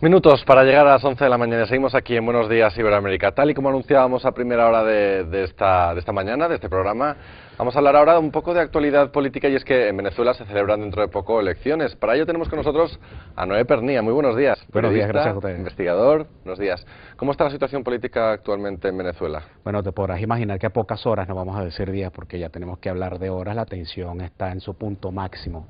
Minutos para llegar a las 11 de la mañana. Seguimos aquí en Buenos Días Iberoamérica. Tal y como anunciábamos a primera hora de esta mañana, de este programa, vamos a hablar ahora un poco de actualidad política, y es que en Venezuela se celebran dentro de poco elecciones. Para ello tenemos con nosotros a Noé Pernía. Muy buenos días. Buenos días, gracias a Periodista, ustedes. investigador. Buenos días. ¿Cómo está la situación política actualmente en Venezuela? Bueno, te podrás imaginar que a pocas horas, no vamos a decir días porque ya tenemos que hablar de horas, la tensión está en su punto máximo.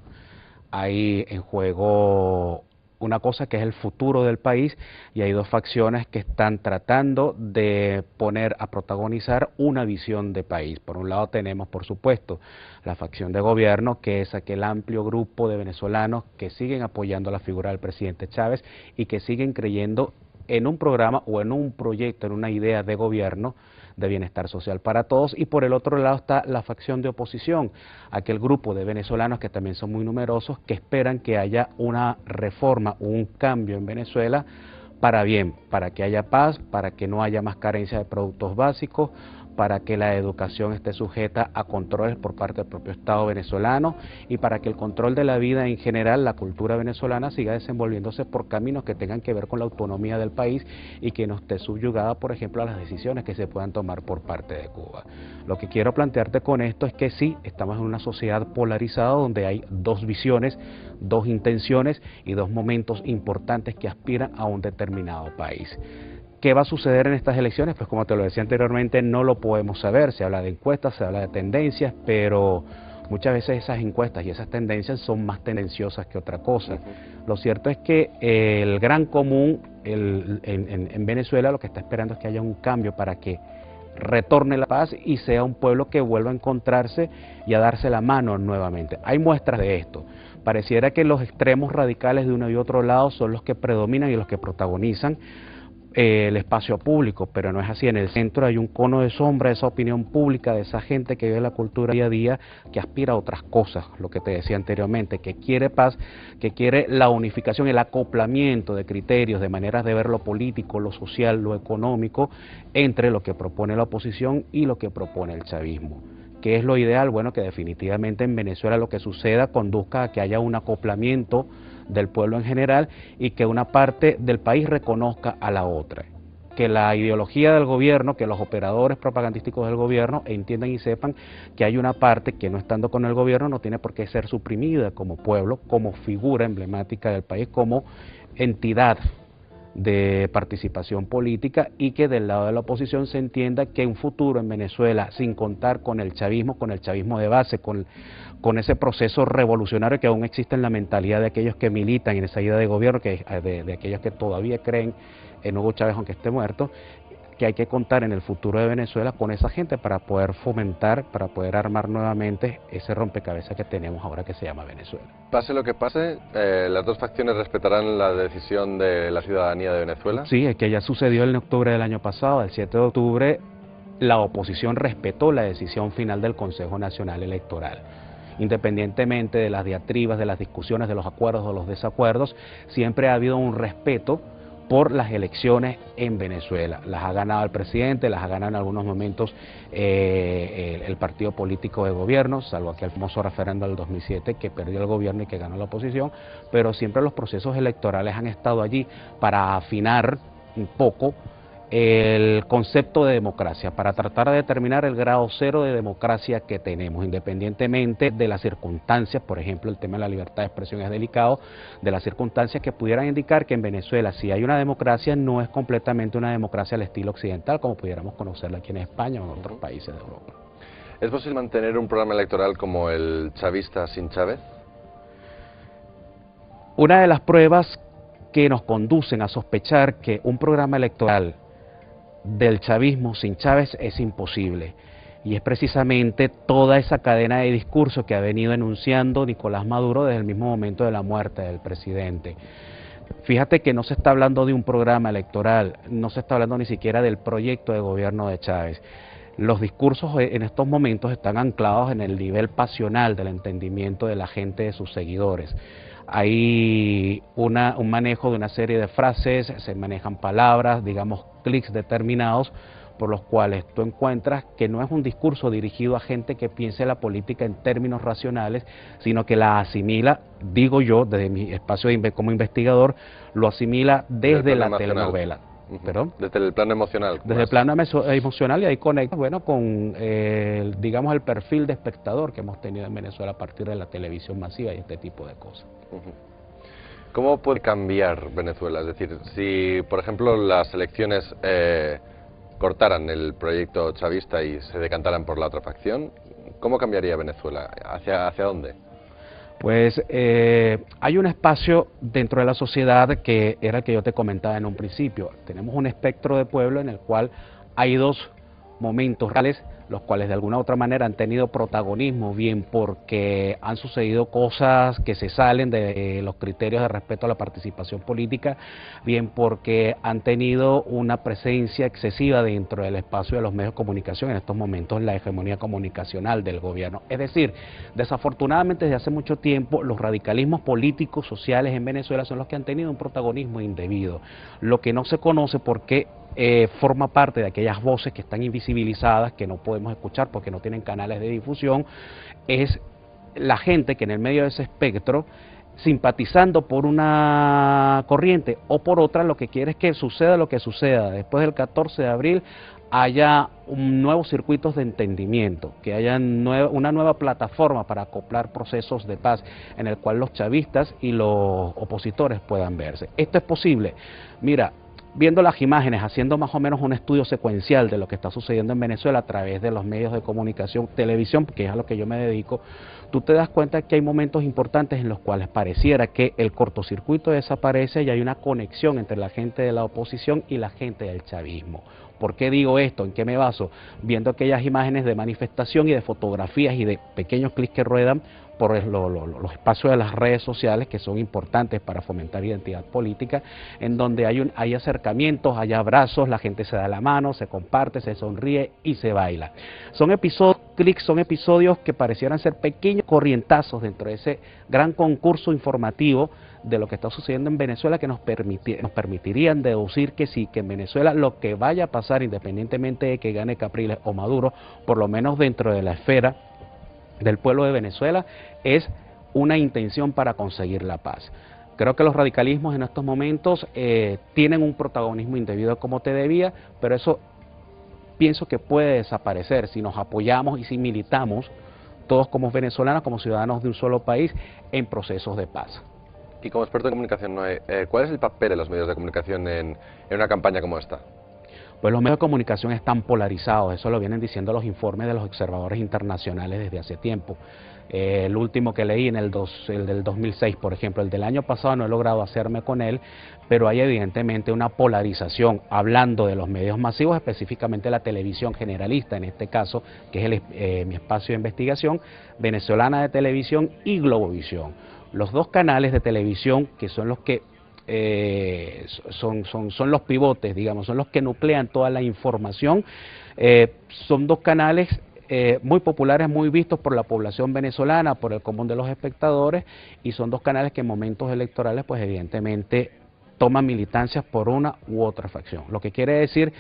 Hay en juego una cosa que es el futuro del país, y hay dos facciones que están tratando de poner a protagonizar una visión de país. Por un lado tenemos, por supuesto, la facción de gobierno, que es aquel amplio grupo de venezolanos que siguen apoyando la figura del presidente Chávez y que siguen creyendo en un programa o en un proyecto, en una idea de gobierno de bienestar social para todos. Y por el otro lado está la facción de oposición, aquel grupo de venezolanos que también son muy numerosos, que esperan que haya una reforma, un cambio en Venezuela para bien, para que haya paz, para que no haya más carencia de productos básicos, para que la educación esté sujeta a controles por parte del propio Estado venezolano, y para que el control de la vida en general, la cultura venezolana, siga desenvolviéndose por caminos que tengan que ver con la autonomía del país y que no esté subyugada, por ejemplo, a las decisiones que se puedan tomar por parte de Cuba. Lo que quiero plantearte con esto es que sí, estamos en una sociedad polarizada donde hay dos visiones, dos intenciones y dos momentos importantes que aspiran a un determinado país. ¿Qué va a suceder en estas elecciones? Pues como te lo decía anteriormente, no lo podemos saber. Se habla de encuestas, se habla de tendencias, pero muchas veces esas encuestas y esas tendencias son más tendenciosas que otra cosa. Lo cierto es que el gran común en Venezuela lo que está esperando es que haya un cambio para que retorne la paz y sea un pueblo que vuelva a encontrarse y a darse la mano nuevamente. Hay muestras de esto. Pareciera que los extremos radicales de uno y otro lado son los que predominan y los que protagonizan el espacio público, pero no es así. En el centro hay un cono de sombra de esa opinión pública, de esa gente que vive la cultura día a día, que aspira a otras cosas, lo que te decía anteriormente, que quiere paz, que quiere la unificación, el acoplamiento de criterios, de maneras de ver lo político, lo social, lo económico, entre lo que propone la oposición y lo que propone el chavismo. ¿Qué es lo ideal? Bueno, que definitivamente en Venezuela lo que suceda conduzca a que haya un acoplamiento del pueblo en general y que una parte del país reconozca a la otra. Que la ideología del gobierno, que los operadores propagandísticos del gobierno entiendan y sepan que hay una parte que no estando con el gobierno no tiene por qué ser suprimida como pueblo, como figura emblemática del país, como entidad de participación política, y que del lado de la oposición se entienda que un futuro en Venezuela sin contar con el chavismo de base, con ese proceso revolucionario que aún existe en la mentalidad de aquellos que militan en esa idea de gobierno, de aquellos que todavía creen en Hugo Chávez aunque esté muerto, que hay que contar en el futuro de Venezuela con esa gente para poder fomentar, para poder armar nuevamente ese rompecabezas que tenemos ahora que se llama Venezuela. Pase lo que pase, ¿las dos facciones respetarán la decisión de la ciudadanía de Venezuela? Sí, es que ya sucedió en octubre del año pasado. El 7 de octubre la oposición respetó la decisión final del Consejo Nacional Electoral. Independientemente de las diatribas, de las discusiones, de los acuerdos o los desacuerdos, siempre ha habido un respeto por las elecciones en Venezuela. Las ha ganado el presidente, las ha ganado en algunos momentos el partido político de gobierno, salvo aquel famoso referendo del 2007 que perdió el gobierno y que ganó la oposición, pero siempre los procesos electorales han estado allí para afinar un poco el concepto de democracia, para tratar de determinar el grado cero de democracia que tenemos, independientemente de las circunstancias. Por ejemplo, el tema de la libertad de expresión es delicado, de las circunstancias que pudieran indicar que en Venezuela, si hay una democracia, no es completamente una democracia al estilo occidental, como pudiéramos conocerla aquí en España o en otros países de Europa. ¿Es posible mantener un programa electoral como el chavista sin Chávez? Una de las pruebas que nos conducen a sospechar que un programa electoral del chavismo sin Chávez es imposible, y es precisamente toda esa cadena de discurso que ha venido enunciando Nicolás Maduro desde el mismo momento de la muerte del presidente. Fíjate que no se está hablando de un programa electoral, no se está hablando ni siquiera del proyecto de gobierno de Chávez. Los discursos en estos momentos están anclados en el nivel pasional del entendimiento de la gente, de sus seguidores. Hay un manejo de una serie de frases, se manejan palabras, digamos clics determinados por los cuales tú encuentras que no es un discurso dirigido a gente que piense la política en términos racionales, sino que la asimila, digo yo, desde mi espacio como investigador, lo asimila desde la telenovela. ¿Perdón? Desde el plano emocional. Desde el plano emocional, y ahí conecta, bueno, con, digamos, el perfil de espectador que hemos tenido en Venezuela a partir de la televisión masiva y este tipo de cosas. ¿Cómo puede cambiar Venezuela? Es decir, si, por ejemplo, las elecciones cortaran el proyecto chavista y se decantaran por la otra facción, ¿cómo cambiaría Venezuela? ¿Hacia dónde? Pues hay un espacio dentro de la sociedad que era el que yo te comentaba en un principio. Tenemos un espectro de pueblo en el cual hay dos momentos reales, los cuales de alguna u otra manera han tenido protagonismo, bien porque han sucedido cosas que se salen de los criterios de respeto a la participación política, bien porque han tenido una presencia excesiva dentro del espacio de los medios de comunicación, en estos momentos la hegemonía comunicacional del gobierno. Es decir, desafortunadamente desde hace mucho tiempo los radicalismos políticos, sociales en Venezuela son los que han tenido un protagonismo indebido, lo que no se conoce porque forma parte de aquellas voces que están invisibilizadas, que no podemos escuchar porque no tienen canales de difusión, es la gente que en el medio de ese espectro, simpatizando por una corriente o por otra, lo que quiere es que suceda lo que suceda. Después del 14 de abril haya nuevos circuitos de entendimiento, que haya una nueva plataforma para acoplar procesos de paz en el cual los chavistas y los opositores puedan verse. Esto es posible. Mira, viendo las imágenes, haciendo más o menos un estudio secuencial de lo que está sucediendo en Venezuela a través de los medios de comunicación, televisión, que es a lo que yo me dedico, tú te das cuenta que hay momentos importantes en los cuales pareciera que el cortocircuito desaparece y hay una conexión entre la gente de la oposición y la gente del chavismo. ¿Por qué digo esto? ¿En qué me baso? Viendo aquellas imágenes de manifestación y de fotografías y de pequeños clics que ruedan por los espacios de las redes sociales, que son importantes para fomentar identidad política, en donde hay acercamientos, hay abrazos, la gente se da la mano, se comparte, se sonríe y se baila. Son episodios que parecieran ser pequeños corrientazos dentro de ese gran concurso informativo de lo que está sucediendo en Venezuela, que nos permitirían deducir que sí, que en Venezuela lo que vaya a pasar, independientemente de que gane Capriles o Maduro, por lo menos dentro de la esfera del pueblo de Venezuela, es una intención para conseguir la paz. Creo que los radicalismos en estos momentos tienen un protagonismo indebido como te debía, pero eso pienso que puede desaparecer si nos apoyamos y si militamos todos como venezolanos, como ciudadanos de un solo país, en procesos de paz. Y como experto en comunicación, Noé, ¿cuál es el papel de los medios de comunicación en una campaña como esta? Pues los medios de comunicación están polarizados, eso lo vienen diciendo los informes de los observadores internacionales desde hace tiempo. El último que leí, el del 2006, por ejemplo, el del año pasado no he logrado hacerme con él, pero hay evidentemente una polarización, hablando de los medios masivos, específicamente la televisión generalista, en este caso, que es mi espacio de investigación, Venezolana de Televisión y Globovisión. Los dos canales de televisión que son los que son los pivotes, digamos, son los que nuclean toda la información, son dos canales muy populares, muy vistos por la población venezolana, por el común de los espectadores, y son dos canales que en momentos electorales, pues evidentemente toman militancias por una u otra facción. Lo que quiere decir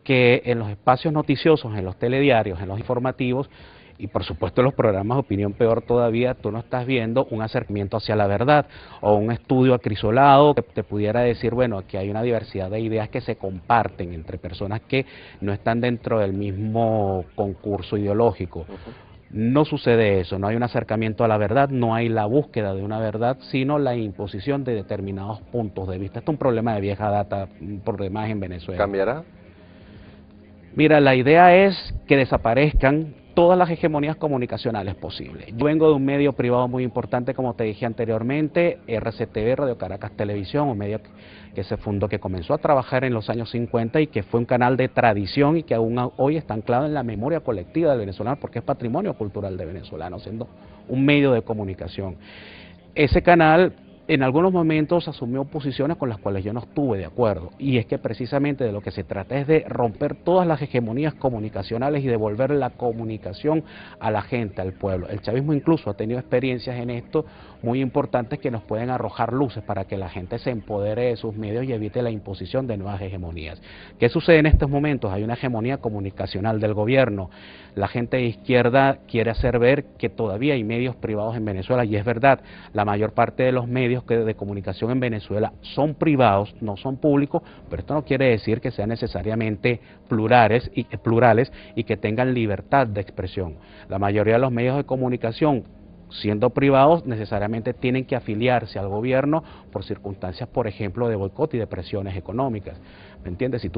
que en los espacios noticiosos, en los telediarios, en los informativos, y por supuesto en los programas de opinión, peor todavía, tú no estás viendo un acercamiento hacia la verdad o un estudio acrisolado que te pudiera decir, bueno, aquí hay una diversidad de ideas que se comparten entre personas que no están dentro del mismo concurso ideológico. No sucede eso, no hay un acercamiento a la verdad, no hay la búsqueda de una verdad, sino la imposición de determinados puntos de vista. Esto es un problema de vieja data por demás en Venezuela. ¿Cambiará? Mira, la idea es que desaparezcan todas las hegemonías comunicacionales posibles. Yo vengo de un medio privado muy importante, como te dije anteriormente, RCTV, Radio Caracas Televisión, un medio que se fundó, que comenzó a trabajar en los años 50 y que fue un canal de tradición y que aún hoy está anclado en la memoria colectiva del venezolano, porque es patrimonio cultural de venezolano, siendo un medio de comunicación. Ese canal en algunos momentos asumió posiciones con las cuales yo no estuve de acuerdo, y es que precisamente de lo que se trata es de romper todas las hegemonías comunicacionales y devolver la comunicación a la gente, al pueblo. El chavismo incluso ha tenido experiencias en esto muy importantes que nos pueden arrojar luces para que la gente se empodere de sus medios y evite la imposición de nuevas hegemonías. ¿Qué sucede en estos momentos? Hay una hegemonía comunicacional del gobierno. La gente de izquierda quiere hacer ver que todavía hay medios privados en Venezuela, y es verdad, la mayor parte de los medios de comunicación en Venezuela son privados, no son públicos, pero esto no quiere decir que sean necesariamente plurales y que tengan libertad de expresión. La mayoría de los medios de comunicación, siendo privados, necesariamente tienen que afiliarse al gobierno por circunstancias, por ejemplo, de boicot y de presiones económicas. ¿Me entiendes? Si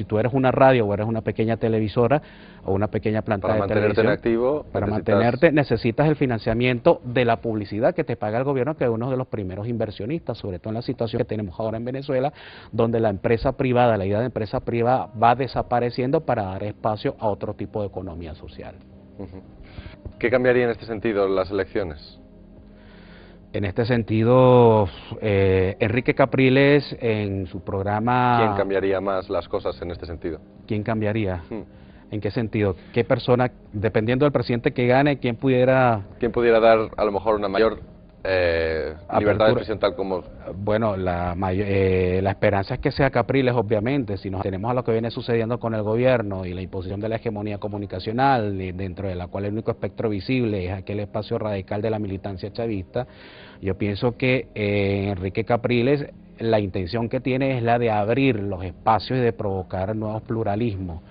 tú eres una radio o eres una pequeña televisora o una pequeña planta de televisión, para mantenerte necesitas el financiamiento de la publicidad que te paga el gobierno, que es uno de los primeros inversionistas, sobre todo en la situación que tenemos ahora en Venezuela, donde la empresa privada, la idea de empresa privada va desapareciendo para dar espacio a otro tipo de economía social. ¿Qué cambiaría en este sentido las elecciones? En este sentido, Enrique Capriles en su programa... ¿Quién cambiaría más las cosas en este sentido? ¿Quién cambiaría? ¿En qué sentido? ¿Qué persona, dependiendo del presidente que gane, quién pudiera dar a lo mejor una mayor libertad de expresión tal como... Bueno, la esperanza es que sea Capriles, obviamente. Si nos tenemos a lo que viene sucediendo con el gobierno y la imposición de la hegemonía comunicacional, dentro de la cual el único espectro visible es aquel espacio radical de la militancia chavista, yo pienso que Enrique Capriles, la intención que tiene es la de abrir los espacios y de provocar nuevos pluralismos.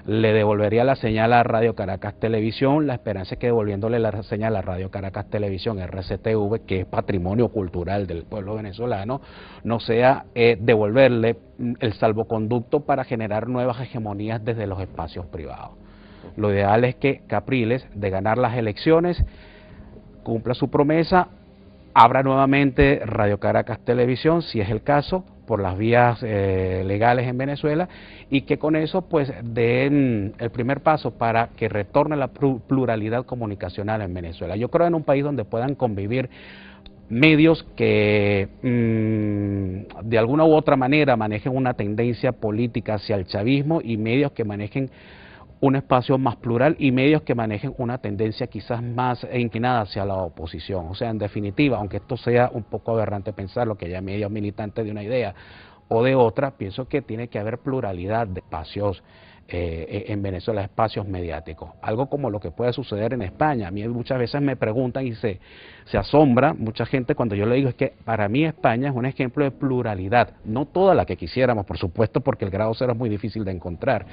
Le devolvería la señal a Radio Caracas Televisión. La esperanza es que devolviéndole la señal a Radio Caracas Televisión, RCTV, que es patrimonio cultural del pueblo venezolano, no sea devolverle el salvoconducto para generar nuevas hegemonías desde los espacios privados. Lo ideal es que Capriles, de ganar las elecciones, cumpla su promesa, abra nuevamente Radio Caracas Televisión, si es el caso, por las vías legales en Venezuela, y que con eso pues den el primer paso para que retorne la pluralidad comunicacional en Venezuela. Yo creo en un país donde puedan convivir medios que de alguna u otra manera manejen una tendencia política hacia el chavismo, y medios que manejen un espacio más plural, y medios que manejen una tendencia quizás más inclinada hacia la oposición. O sea, en definitiva, aunque esto sea un poco aberrante pensarlo, que haya medios militantes de una idea o de otra, pienso que tiene que haber pluralidad de espacios en Venezuela, espacios mediáticos, algo como lo que puede suceder en España. A mí muchas veces me preguntan y se asombra mucha gente cuando yo le digo, es que para mí España es un ejemplo de pluralidad, no toda la que quisiéramos, por supuesto, porque el grado cero es muy difícil de encontrar,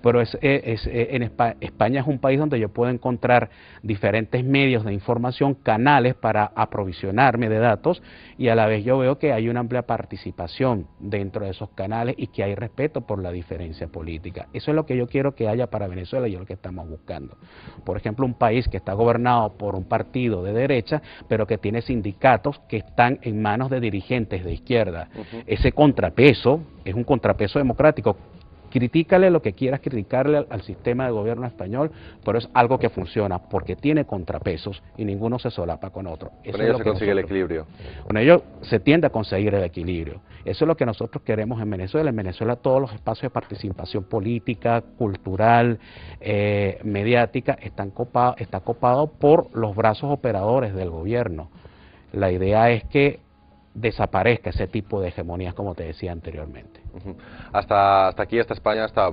pero España es un país donde yo puedo encontrar diferentes medios de información, canales para aprovisionarme de datos, y a la vez yo veo que hay una amplia participación dentro de esos canales y que hay respeto por la diferencia política. Eso es lo que yo quiero que haya para Venezuela, y es lo que estamos buscando. Por ejemplo, un país que está gobernado por un partido de derecha, pero que tiene sindicatos que están en manos de dirigentes de izquierda. Ese contrapeso es un contrapeso democrático. Critícale lo que quieras criticarle al sistema de gobierno español, pero es algo que funciona porque tiene contrapesos y ninguno se solapa con otro. Con ello se consigue el equilibrio. Con ello se tiende a conseguir el equilibrio. Eso es lo que nosotros queremos en Venezuela. En Venezuela todos los espacios de participación política, cultural, mediática, está copado por los brazos operadores del gobierno. La idea es que desaparezca ese tipo de hegemonías, como te decía anteriormente. Hasta aquí, hasta España, hasta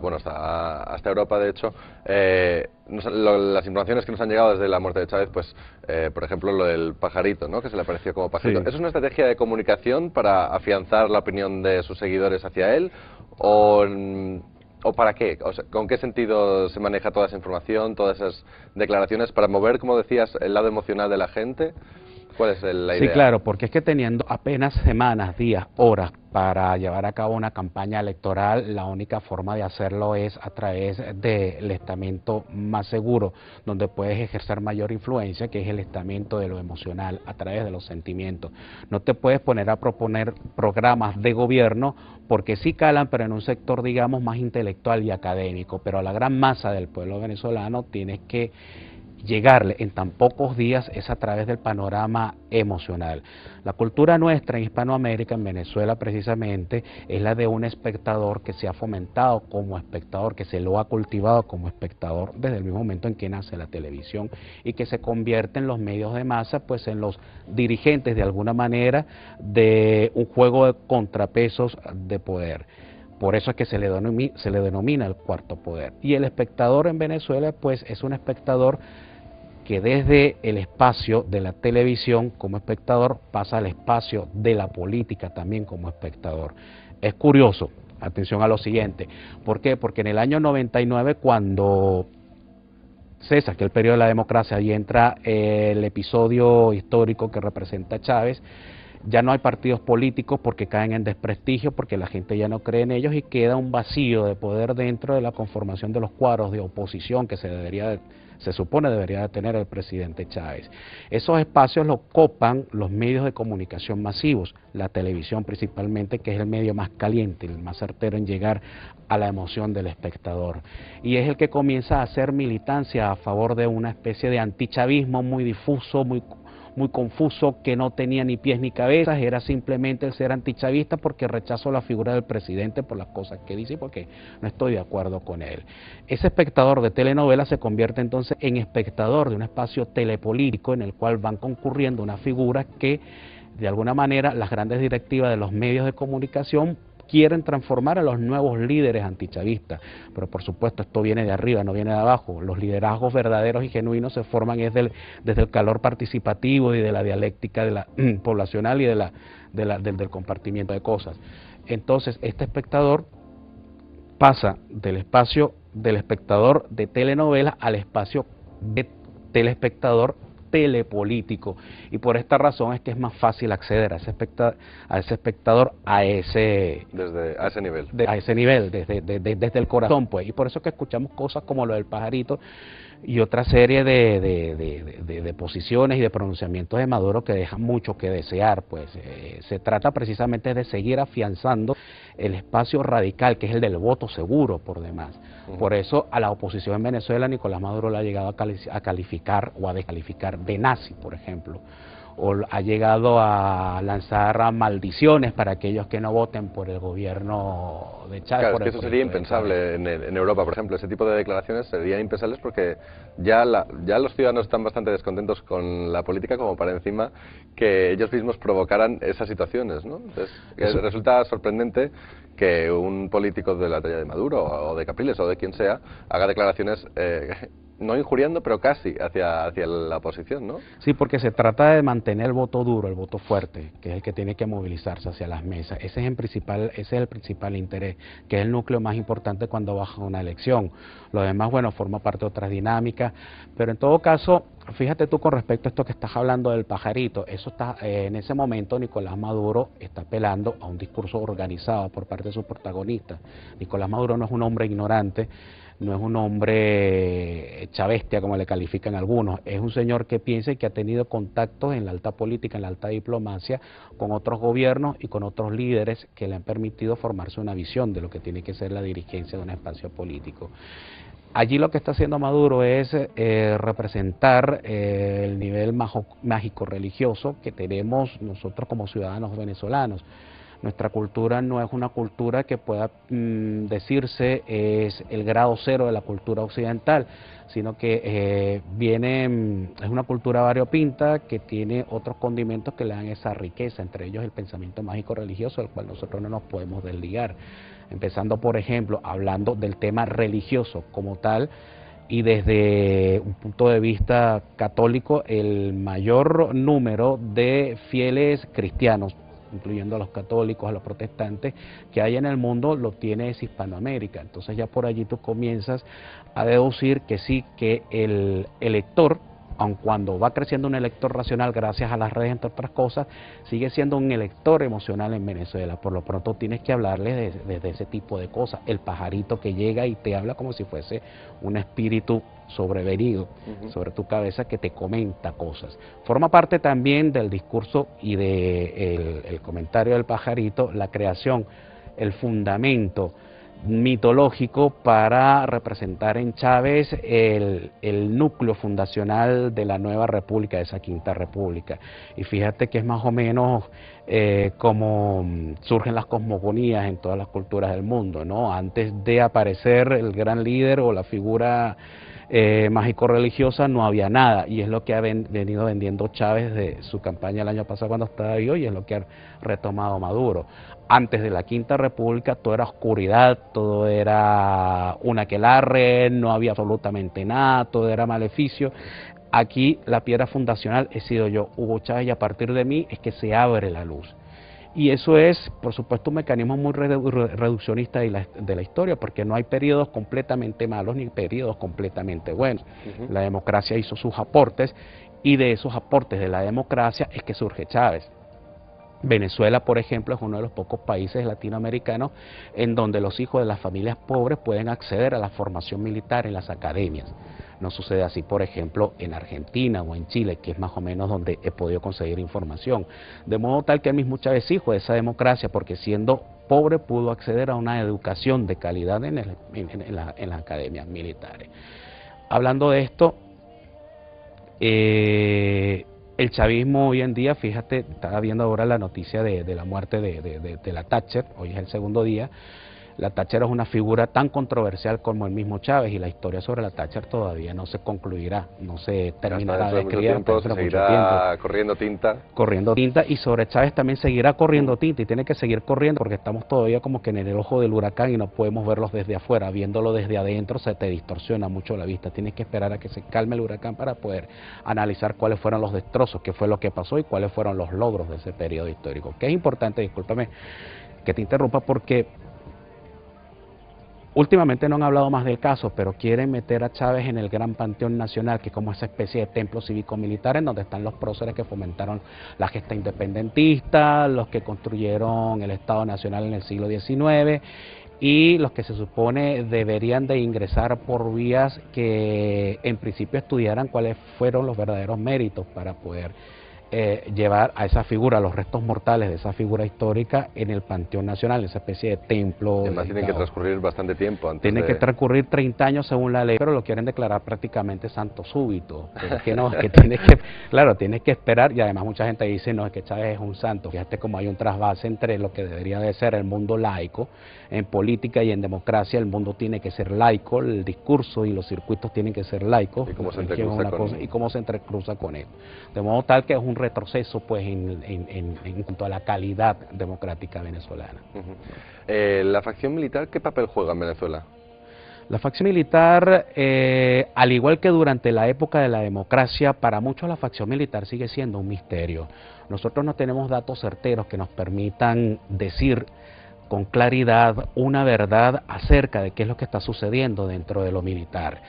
Europa, de hecho, las informaciones que nos han llegado desde la muerte de Chávez, pues, por ejemplo, lo del pajarito, ¿no?, que se le apareció como pajarito. Sí. ¿Es una estrategia de comunicación para afianzar la opinión de sus seguidores hacia él? ¿O para qué? O sea, ¿con qué sentido se maneja toda esa información, todas esas declaraciones, para mover, como decías, el lado emocional de la gente? ¿Cuál es la idea? Sí, claro, porque es que teniendo apenas semanas, días, horas para llevar a cabo una campaña electoral, la única forma de hacerlo es a través del estamento más seguro, donde puedes ejercer mayor influencia, que es el estamento de lo emocional, a través de los sentimientos. No te puedes poner a proponer programas de gobierno, porque sí calan, pero en un sector, digamos, más intelectual y académico, pero a la gran masa del pueblo venezolano tienes que llegarle en tan pocos días es a través del panorama emocional. La cultura nuestra en Hispanoamérica, en Venezuela precisamente, es la de un espectador que se ha fomentado como espectador, que se lo ha cultivado como espectador desde el mismo momento en que nace la televisión y que se convierte en los medios de masa, pues en los dirigentes de alguna manera de un juego de contrapesos de poder. Por eso es que se le denomina el cuarto poder. Y el espectador en Venezuela pues es un espectador que desde el espacio de la televisión como espectador pasa al espacio de la política también como espectador. Es curioso, atención a lo siguiente, ¿por qué? Porque en el año 99 cuando cesa, que es el periodo de la democracia, y entra el episodio histórico que representa a Chávez, ya no hay partidos políticos porque caen en desprestigio, porque la gente ya no cree en ellos y queda un vacío de poder dentro de la conformación de los cuadros de oposición que se supone debería de tener el presidente Chávez. Esos espacios los copan los medios de comunicación masivos, la televisión principalmente, que es el medio más caliente, el más certero en llegar a la emoción del espectador. Y es el que comienza a hacer militancia a favor de una especie de antichavismo muy difuso, muy confuso, que no tenía ni pies ni cabezas, era simplemente el ser antichavista porque rechazo la figura del presidente por las cosas que dice y porque no estoy de acuerdo con él. Ese espectador de telenovela se convierte entonces en espectador de un espacio telepolítico en el cual van concurriendo unas figuras que de alguna manera las grandes directivas de los medios de comunicación quieren transformar a los nuevos líderes antichavistas, pero por supuesto esto viene de arriba, no viene de abajo. Los liderazgos verdaderos y genuinos se forman desde el calor participativo y de la dialéctica de la poblacional y del compartimiento de cosas. Entonces este espectador pasa del espacio del espectador de telenovela al espacio de telespectador telepolítico, y por esta razón es que es más fácil acceder a ese espectador a ese nivel, desde el corazón, pues, y por eso que escuchamos cosas como lo del pajarito y otra serie de posiciones y de pronunciamientos de Maduro que dejan mucho que desear, pues. Se trata precisamente de seguir afianzando el espacio radical, que es el del voto seguro, por demás. Por eso a la oposición en Venezuela Nicolás Maduro la ha llegado a calificar o a descalificar de nazi, por ejemplo, o ha llegado a lanzar maldiciones para aquellos que no voten por el gobierno de Chávez. Claro, es que eso sería impensable en Europa, por ejemplo. Ese tipo de declaraciones serían impensables porque ya los ciudadanos están bastante descontentos con la política como para encima que ellos mismos provocaran esas situaciones, ¿no? Entonces, resulta sorprendente que un político de la talla de Maduro o de Capriles o de quien sea haga declaraciones no injuriando, pero casi hacia la oposición, ¿no? Sí, porque se trata de mantener el voto duro, el voto fuerte, que es el que tiene que movilizarse hacia las mesas. Ese es el principal interés, que es el núcleo más importante cuando baja una elección. Lo demás, bueno, forma parte de otras dinámicas, pero en todo caso, fíjate tú con respecto a esto que estás hablando del pajarito, eso está, en ese momento Nicolás Maduro está apelando a un discurso organizado por parte de sus protagonistas. Nicolás Maduro no es un hombre ignorante, no es un hombre chavestia como le califican algunos, es un señor que piensa y que ha tenido contactos en la alta política, en la alta diplomacia, con otros gobiernos y con otros líderes que le han permitido formarse una visión de lo que tiene que ser la dirigencia de un espacio político. Allí lo que está haciendo Maduro es representar el nivel mágico-religioso que tenemos nosotros como ciudadanos venezolanos. Nuestra cultura no es una cultura que pueda decirse es el grado cero de la cultura occidental, sino que es una cultura variopinta que tiene otros condimentos que le dan esa riqueza, entre ellos el pensamiento mágico religioso, del cual nosotros no nos podemos desligar. Empezando, por ejemplo, hablando del tema religioso como tal, y desde un punto de vista católico, el mayor número de fieles cristianos, incluyendo a los católicos, a los protestantes, que hay en el mundo, lo tiene es Hispanoamérica. Entonces ya por allí tú comienzas a deducir que sí, que el elector, aun cuando va creciendo un elector racional gracias a las redes, entre otras cosas, sigue siendo un elector emocional en Venezuela. Por lo pronto tienes que hablarle de ese tipo de cosas. El pajarito que llega y te habla como si fuese un espíritu sobrevenido sobre tu cabeza que te comenta cosas. Forma parte también del discurso y del comentario del pajarito, la creación, el fundamento mitológico para representar en Chávez el núcleo fundacional de la nueva república, de esa quinta república. Y fíjate que es más o menos como surgen las cosmogonías en todas las culturas del mundo, ¿no? Antes de aparecer el gran líder o la figura mágico-religiosa no había nada, y es lo que ha venido vendiendo Chávez de su campaña el año pasado cuando estaba vivo, y es lo que ha retomado Maduro. Antes de la Quinta República todo era oscuridad, todo era un aquelarre, no había absolutamente nada, todo era maleficio. Aquí la piedra fundacional he sido yo, Hugo Chávez, y a partir de mí es que se abre la luz. Y eso es, por supuesto, un mecanismo muy reduccionista de la historia, porque no hay periodos completamente malos ni periodos completamente buenos. La democracia hizo sus aportes, y de esos aportes de la democracia es que surge Chávez. Venezuela, por ejemplo, es uno de los pocos países latinoamericanos en donde los hijos de las familias pobres pueden acceder a la formación militar en las academias. No sucede así, por ejemplo, en Argentina o en Chile, que es más o menos donde he podido conseguir información. De modo tal que el mismo Chávez es hijo de esa democracia, porque siendo pobre pudo acceder a una educación de calidad en las academias militares. Hablando de esto, el chavismo hoy en día, fíjate, estaba viendo ahora la noticia de la muerte de la Thatcher, hoy es el segundo día. La Thatcher es una figura tan controversial como el mismo Chávez, y la historia sobre la Thatcher todavía no se concluirá, no se terminará de escribir. Seguirá corriendo tinta. Corriendo tinta, y sobre Chávez también seguirá corriendo tinta, y tiene que seguir corriendo porque estamos todavía como que en el ojo del huracán y no podemos verlos desde afuera. Viéndolo desde adentro se te distorsiona mucho la vista, tienes que esperar a que se calme el huracán para poder analizar cuáles fueron los destrozos, qué fue lo que pasó y cuáles fueron los logros de ese periodo histórico. Que es importante, discúlpame que te interrumpa, porque últimamente no han hablado más del caso, pero quieren meter a Chávez en el gran panteón nacional, que es como esa especie de templo cívico-militar en donde están los próceres que fomentaron la gesta independentista, los que construyeron el Estado Nacional en el siglo XIX, y los que se supone deberían de ingresar por vías que en principio estudiaran cuáles fueron los verdaderos méritos para poder llevar a esa figura, los restos mortales de esa figura histórica en el Panteón Nacional, esa especie de templo. Además tiene que transcurrir bastante tiempo antes. Tiene que transcurrir 30 años según la ley, pero lo quieren declarar prácticamente santo súbito. Pero es que no, es que tienes que, claro, tienes que esperar, y además mucha gente dice, no, es que Chávez es un santo. Fíjate cómo hay un trasvase entre lo que debería de ser el mundo laico, en política y en democracia el mundo tiene que ser laico, el discurso y los circuitos tienen que ser laicos, y cómo se entrecruza con esto. De modo tal que es un retroceso pues en cuanto a la calidad democrática venezolana. ¿La facción militar qué papel juega en Venezuela? La facción militar, al igual que durante la época de la democracia, para muchos la facción militar sigue siendo un misterio. Nosotros no tenemos datos certeros que nos permitan decir con claridad una verdad acerca de qué es lo que está sucediendo dentro de lo militar.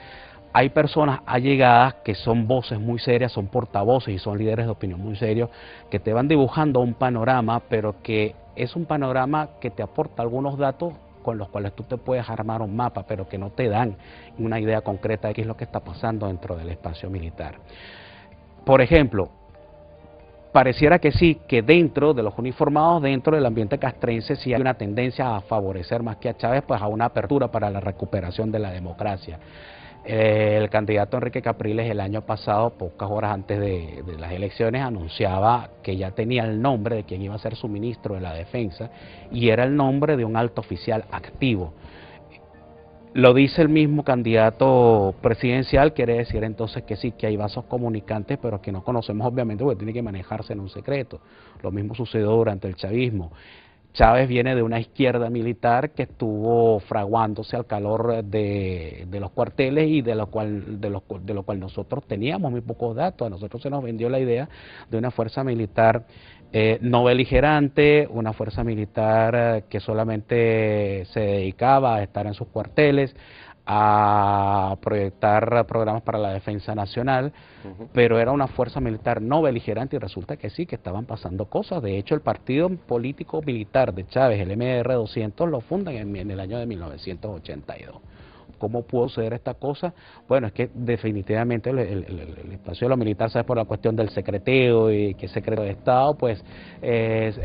Hay personas allegadas que son voces muy serias, son portavoces y son líderes de opinión muy serios, que te van dibujando un panorama, pero que es un panorama que te aporta algunos datos con los cuales tú te puedes armar un mapa, pero que no te dan una idea concreta de qué es lo que está pasando dentro del espacio militar. Por ejemplo, pareciera que sí, que dentro de los uniformados, dentro del ambiente castrense, sí hay una tendencia a favorecer más que a Chávez, pues a una apertura para la recuperación de la democracia. El candidato Enrique Capriles el año pasado, pocas horas antes de las elecciones, anunciaba que ya tenía el nombre de quien iba a ser su ministro de la Defensa, y era el nombre de un alto oficial activo. Lo dice el mismo candidato presidencial, quiere decir entonces que sí, que hay vasos comunicantes, pero que no conocemos obviamente porque tiene que manejarse en un secreto. Lo mismo sucedió durante el chavismo. Chávez viene de una izquierda militar que estuvo fraguándose al calor de los cuarteles, y de lo cual nosotros teníamos muy pocos datos. A nosotros se nos vendió la idea de una fuerza militar no beligerante, una fuerza militar que solamente se dedicaba a estar en sus cuarteles, a proyectar programas para la defensa nacional, pero era una fuerza militar no beligerante, y resulta que sí, que estaban pasando cosas. De hecho, el partido político militar de Chávez, el MR 200, lo fundan en el año de 1982. ¿cómo pudo suceder esta cosa? Bueno, es que definitivamente el espacio de lo militar, ¿sabes? Por la cuestión del secreteo y que es secreto de Estado, pues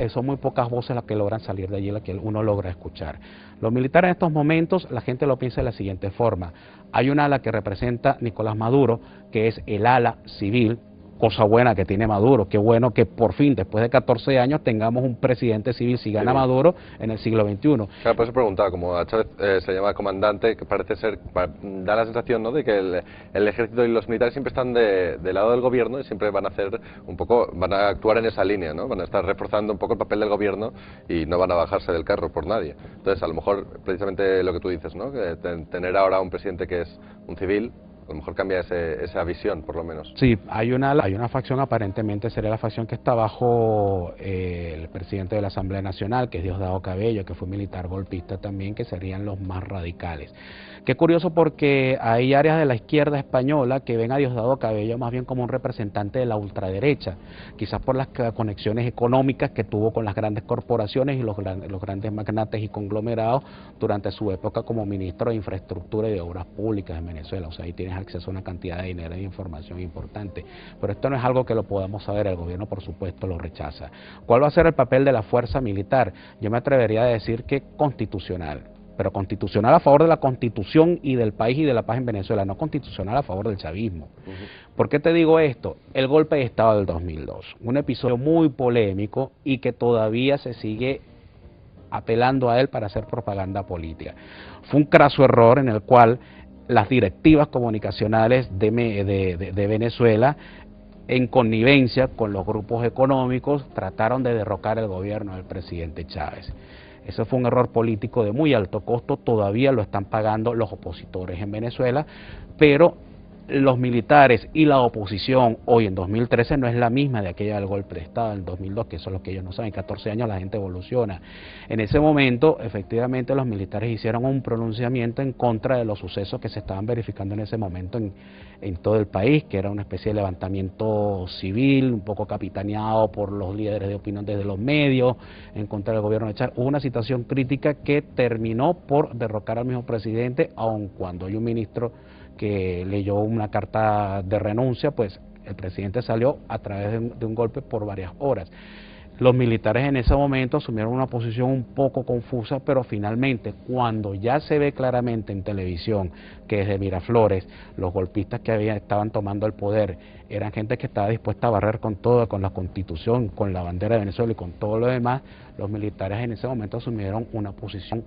son muy pocas voces las que logran salir de allí, las que uno logra escuchar. Los militares en estos momentos, la gente lo piensa de la siguiente forma: hay un ala que representa Nicolás Maduro, que es el ala civil. Cosa buena que tiene Maduro, qué bueno que por fin, después de 14 años, tengamos un presidente civil, si gana Maduro, en el siglo XXI. Claro, por eso preguntaba, como a Chávez se llama comandante, que parece ser, da la sensación, ¿no?, de que el ejército y los militares siempre están del lado del gobierno y siempre van a hacer un poco, van a actuar en esa línea, ¿no? Van a estar reforzando un poco el papel del gobierno y no van a bajarse del carro por nadie. Entonces, a lo mejor, precisamente lo que tú dices, ¿no?, que tener ahora un presidente que es un civil, a lo mejor cambia esa visión, por lo menos. Sí, hay una facción, aparentemente sería la facción que está bajo el presidente de la Asamblea Nacional, que es Diosdado Cabello, que fue militar golpista también, que serían los más radicales. Qué curioso, porque hay áreas de la izquierda española que ven a Diosdado Cabello más bien como un representante de la ultraderecha, quizás por las conexiones económicas que tuvo con las grandes corporaciones y los grandes magnates y conglomerados durante su época como ministro de Infraestructura y de Obras Públicas en Venezuela. O sea, ahí tienes acceso a una cantidad de dinero y de información importante. Pero esto no es algo que lo podamos saber, el gobierno por supuesto lo rechaza. ¿Cuál va a ser el papel de la fuerza militar? Yo me atrevería a decir que constitucional, pero constitucional a favor de la Constitución y del país y de la paz en Venezuela, no constitucional a favor del chavismo. ¿Por qué te digo esto? El golpe de Estado del 2002, un episodio muy polémico y que todavía se sigue apelando a él para hacer propaganda política. Fue un craso error en el cual las directivas comunicacionales de Venezuela, en connivencia con los grupos económicos, trataron de derrocar el gobierno del presidente Chávez. Eso fue un error político de muy alto costo, todavía lo están pagando los opositores en Venezuela, pero los militares y la oposición hoy en 2013 no es la misma de aquella del golpe de Estado del 2002, que eso es lo que ellos no saben. 14 años la gente evoluciona. En ese momento, efectivamente, los militares hicieron un pronunciamiento en contra de los sucesos que se estaban verificando en ese momento en todo el país, que era una especie de levantamiento civil, un poco capitaneado por los líderes de opinión desde los medios, en contra del gobierno de Chávez. Hubo una situación crítica que terminó por derrocar al mismo presidente, aun cuando hay un ministro que leyó una carta de renuncia, pues el presidente salió a través de un golpe por varias horas. Los militares en ese momento asumieron una posición un poco confusa, pero finalmente, cuando ya se ve claramente en televisión que desde Miraflores los golpistas que estaban tomando el poder eran gente que estaba dispuesta a barrer con todo, con la Constitución, con la bandera de Venezuela y con todo lo demás, los militares en ese momento asumieron una posición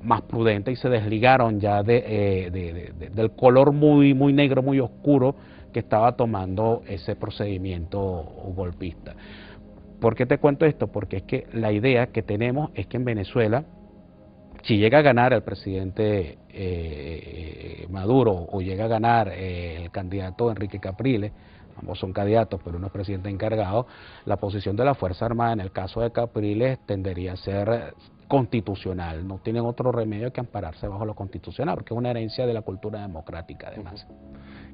más prudente y se desligaron ya del color muy negro, muy oscuro que estaba tomando ese procedimiento golpista. ¿Por qué te cuento esto? Porque es que la idea que tenemos es que en Venezuela, si llega a ganar el presidente Maduro o llega a ganar el candidato Enrique Capriles, ambos son candidatos pero uno es presidente encargado, la posición de la Fuerza Armada en el caso de Capriles tendería a ser constitucional. No tienen otro remedio que ampararse bajo lo constitucional, porque es una herencia de la cultura democrática además.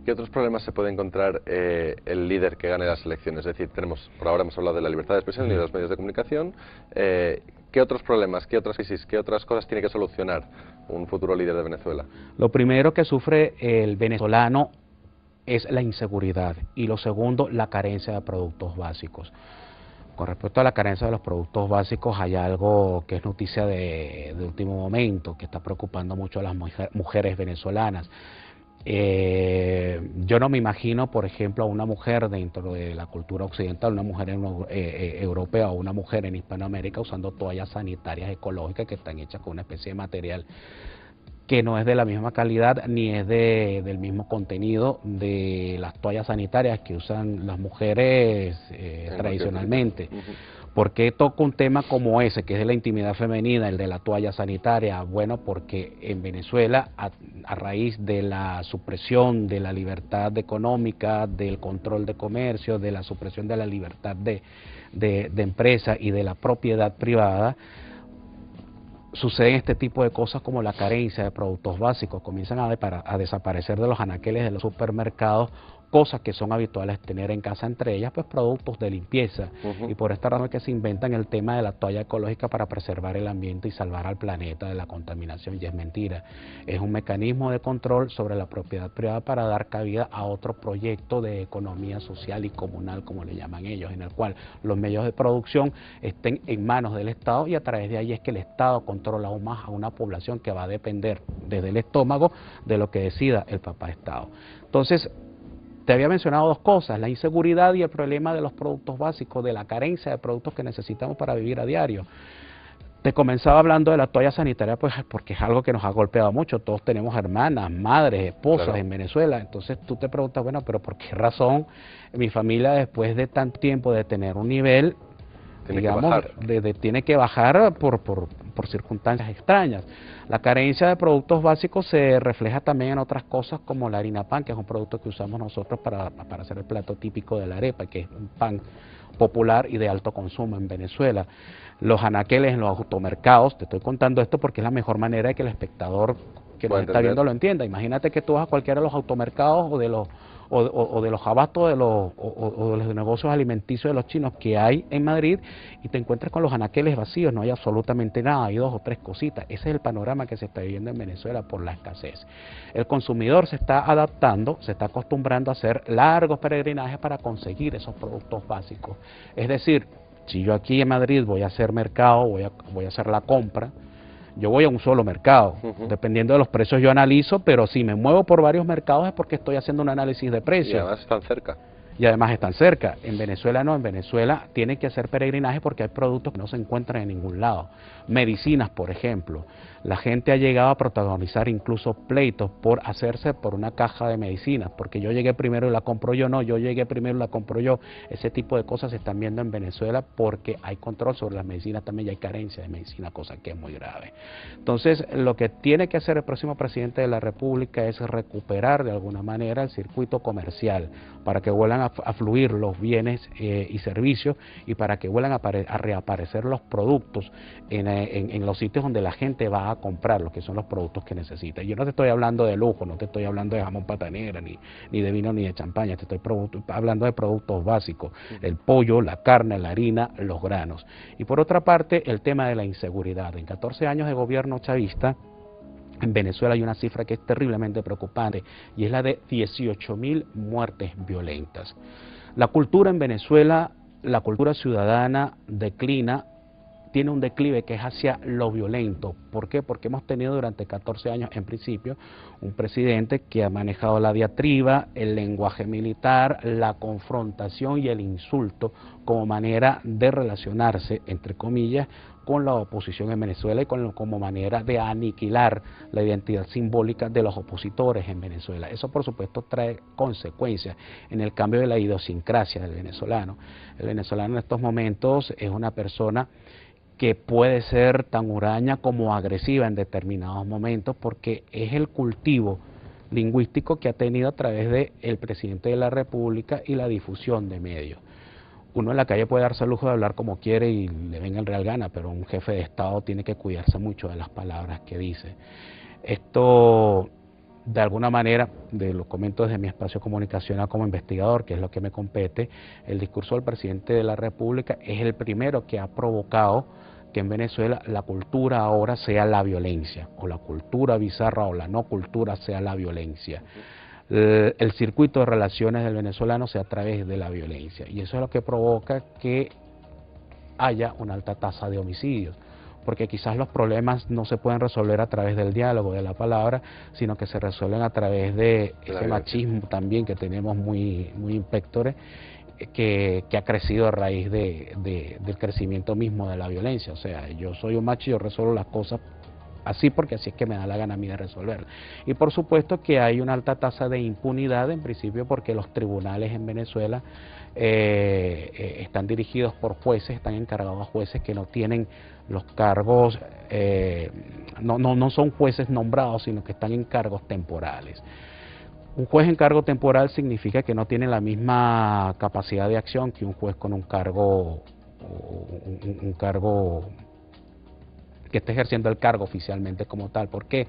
¿Qué otros problemas se puede encontrar el líder que gane las elecciones? Es decir, por ahora hemos hablado de la libertad de expresión y de los medios de comunicación. ¿Qué otros problemas, qué otras crisis, qué otras cosas tiene que solucionar un futuro líder de Venezuela? Lo primero que sufre el venezolano es la inseguridad y lo segundo, la carencia de productos básicos. Con respecto a la carencia de los productos básicos, hay algo que es noticia de último momento, que está preocupando mucho a las mujeres venezolanas. Yo no me imagino, por ejemplo, a una mujer dentro de la cultura occidental, una mujer europea o una mujer en Hispanoamérica usando toallas sanitarias ecológicas que están hechas con una especie de material que no es de la misma calidad ni es del mismo contenido de las toallas sanitarias que usan las mujeres tradicionalmente. ¿Por qué toco un tema como ese, que es de la intimidad femenina, el de la toalla sanitaria? Bueno, porque en Venezuela, a raíz de la supresión de la libertad económica, del control de comercio, de la supresión de la libertad de empresa y de la propiedad privada, suceden este tipo de cosas como la carencia de productos básicos, comienzan a desaparecer de los anaqueles de los supermercados cosas que son habituales tener en casa, entre ellas pues productos de limpieza, y por esta razón es que se inventan el tema de la toalla ecológica para preservar el ambiente y salvar al planeta de la contaminación, y es mentira. Es un mecanismo de control sobre la propiedad privada para dar cabida a otro proyecto de economía social y comunal, como le llaman ellos, en el cual los medios de producción estén en manos del Estado, y a través de ahí es que el Estado controla aún más a una población que va a depender desde el estómago de lo que decida el papá Estado. Entonces, te había mencionado dos cosas: la inseguridad y el problema de los productos básicos, de la carencia de productos que necesitamos para vivir a diario. Te comenzaba hablando de la toalla sanitaria, pues porque es algo que nos ha golpeado mucho. Todos tenemos hermanas, madres, esposas, claro, en Venezuela. Entonces tú te preguntas, bueno, pero ¿por qué razón mi familia, después de tanto tiempo de tener un nivel, tiene que bajar por circunstancias extrañas? La carencia de productos básicos se refleja también en otras cosas, como la harina pan, que es un producto que usamos nosotros para hacer el plato típico de la arepa, que es un pan popular y de alto consumo en Venezuela. Los anaqueles en los automercados, te estoy contando esto porque es la mejor manera de que el espectador que nos está viendo lo entienda. Imagínate que tú vas a cualquiera de los automercados o de los abastos de los negocios alimenticios de los chinos que hay en Madrid, y te encuentras con los anaqueles vacíos, no hay absolutamente nada, hay dos o tres cositas. Ese es el panorama que se está viviendo en Venezuela por la escasez. El consumidor se está adaptando, se está acostumbrando a hacer largos peregrinajes para conseguir esos productos básicos. Es decir, si yo aquí en Madrid voy a hacer mercado, voy a hacer la compra, yo voy a un solo mercado, dependiendo de los precios yo analizo, pero si me muevo por varios mercados es porque estoy haciendo un análisis de precios. Y además están cerca. Y además están cerca. En Venezuela no, en Venezuela tienen que hacer peregrinaje porque hay productos que no se encuentran en ningún lado. Medicinas, por ejemplo. La gente ha llegado a protagonizar incluso pleitos por hacerse por una caja de medicinas, porque yo llegué primero y la compro yo, no, yo llegué primero y la compro yo. Ese tipo de cosas se están viendo en Venezuela porque hay control sobre las medicinas también, y hay carencia de medicina, cosa que es muy grave. Entonces, lo que tiene que hacer el próximo presidente de la República es recuperar de alguna manera el circuito comercial para que vuelvan a fluir los bienes y servicios, y para que vuelvan a reaparecer los productos en los sitios donde la gente va a comprar, los que son los productos que necesita. Yo no te estoy hablando de lujo, no te estoy hablando de jamón pata negra, ni de vino, ni de champaña, te estoy hablando de productos básicos: el pollo, la carne, la harina, los granos. Y por otra parte, el tema de la inseguridad. En 14 años de gobierno chavista, en Venezuela hay una cifra que es terriblemente preocupante, y es la de 18.000 muertes violentas. La cultura en Venezuela, la cultura ciudadana declina, tiene un declive que es hacia lo violento. ¿Por qué? Porque hemos tenido durante 14 años, en principio, un presidente que ha manejado la diatriba, el lenguaje militar, la confrontación y el insulto como manera de relacionarse, entre comillas, con la oposición en Venezuela, y como manera de aniquilar la identidad simbólica de los opositores en Venezuela. Eso, por supuesto, trae consecuencias en el cambio de la idiosincrasia del venezolano. El venezolano en estos momentos es una persona que puede ser tan huraña como agresiva en determinados momentos, porque es el cultivo lingüístico que ha tenido a través del presidente de la República y la difusión de medios. Uno en la calle puede darse el lujo de hablar como quiere y le venga el real gana, pero un jefe de Estado tiene que cuidarse mucho de las palabras que dice. Esto, de alguna manera, lo comento desde mi espacio comunicacional como investigador, que es lo que me compete, el discurso del presidente de la República es el primero que ha provocado que en Venezuela la cultura ahora sea la violencia, o la cultura bizarra o la no cultura sea la violencia. El circuito de relaciones del venezolano sea a través de la violencia, y eso es lo que provoca que haya una alta tasa de homicidios, porque quizás los problemas no se pueden resolver a través del diálogo, de la palabra, sino que se resuelven a través de ese machismo también que tenemos muy impectore, que ha crecido a raíz del crecimiento mismo de la violencia. O sea, yo soy un macho y yo resuelvo las cosas así porque así es que me da la gana a mí de resolver. Y por supuesto que hay una alta tasa de impunidad, en principio porque los tribunales en Venezuela están dirigidos por jueces, están encargados a jueces que no tienen los cargos, no son jueces nombrados, sino que están en cargos temporales. Un juez en cargo temporal significa que no tiene la misma capacidad de acción que un juez con un cargo que esté ejerciendo el cargo oficialmente como tal. ¿Por qué?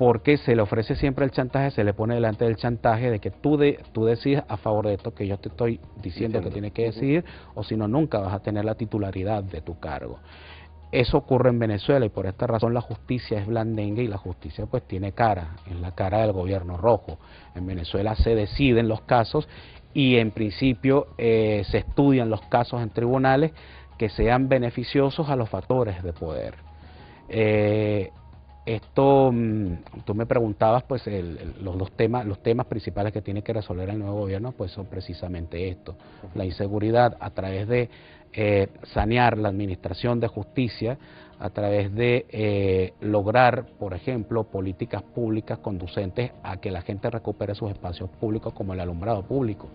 porque se le ofrece siempre el chantaje, se le pone delante del chantaje de que tú decides a favor de esto que yo te estoy diciendo que tienes que decidir, o si no, nunca vas a tener la titularidad de tu cargo. Eso ocurre en Venezuela y por esta razón la justicia es blandengue y la justicia pues tiene cara, en la cara del gobierno rojo. En Venezuela se deciden los casos y en principio se estudian los casos en tribunales que sean beneficiosos a los factores de poder. Esto, tú me preguntabas, pues los temas principales que tiene que resolver el nuevo gobierno, pues son precisamente esto: la inseguridad a través de sanear la administración de justicia, a través de lograr, por ejemplo, políticas públicas conducentes a que la gente recupere sus espacios públicos como el alumbrado público.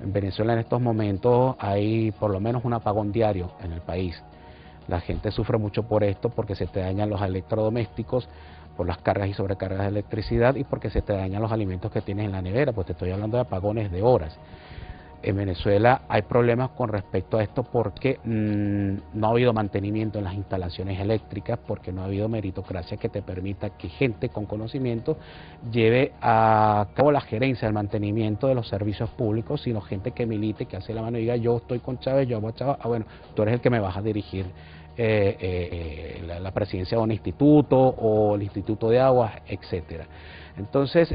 En Venezuela en estos momentos hay por lo menos un apagón diario en el país. La gente sufre mucho por esto, porque se te dañan los electrodomésticos, por las cargas y sobrecargas de electricidad y porque se te dañan los alimentos que tienes en la nevera, pues te estoy hablando de apagones de horas. En Venezuela hay problemas con respecto a esto porque no ha habido mantenimiento en las instalaciones eléctricas, porque no ha habido meritocracia que te permita que gente con conocimiento lleve a cabo la gerencia del mantenimiento de los servicios públicos, sino gente que milite, que hace la mano y diga: yo estoy con Chávez, yo voy a Chávez, bueno, tú eres el que me vas a dirigir la presidencia de un instituto o el Instituto de Aguas, etcétera. Entonces,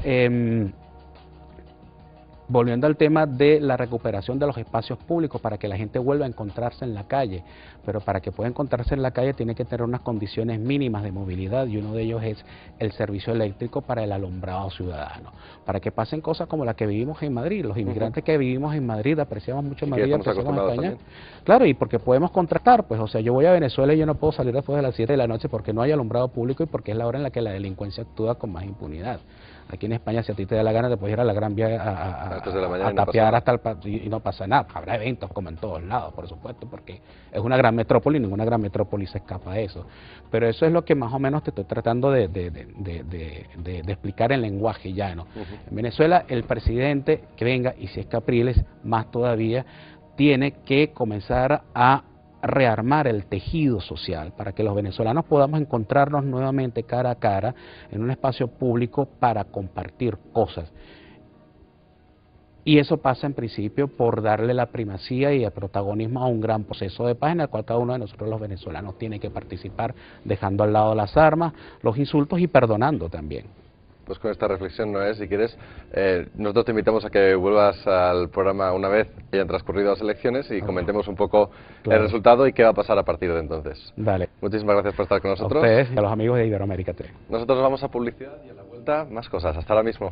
volviendo al tema de la recuperación de los espacios públicos para que la gente vuelva a encontrarse en la calle, pero para que pueda encontrarse en la calle tiene que tener unas condiciones mínimas de movilidad, y uno de ellos es el servicio eléctrico para el alumbrado ciudadano, para que pasen cosas como las que vivimos en Madrid. Los inmigrantes que vivimos en Madrid apreciamos mucho Madrid, apreciamos España. También. Claro, y porque podemos contrastar, pues, o sea, yo voy a Venezuela y yo no puedo salir después de las 7 de la noche porque no hay alumbrado público y porque es la hora en la que la delincuencia actúa con más impunidad. Aquí en España, si a ti te da la gana, te puedes ir a la Gran Vía a tapear hasta y no pasa nada. Habrá eventos como en todos lados, por supuesto, porque es una gran metrópoli y ninguna gran metrópoli se escapa de eso. Pero eso es lo que más o menos te estoy tratando de explicar en lenguaje llano. En Venezuela, el presidente que venga, y si es Capriles, más todavía, tiene que comenzar a rearmar el tejido social para que los venezolanos podamos encontrarnos nuevamente cara a cara en un espacio público para compartir cosas. Y eso pasa en principio por darle la primacía y el protagonismo a un gran proceso de paz en el cual cada uno de nosotros los venezolanos tiene que participar, dejando al lado las armas, los insultos y perdonando también. Pues con esta reflexión, Noé, si quieres, nosotros te invitamos a que vuelvas al programa una vez hayan transcurrido las elecciones y comentemos un poco el resultado y qué va a pasar a partir de entonces. Dale. Muchísimas gracias por estar con nosotros. A ustedes y a los amigos de Iberoamérica TV. Nosotros vamos a publicidad y a la vuelta más cosas. Hasta ahora mismo.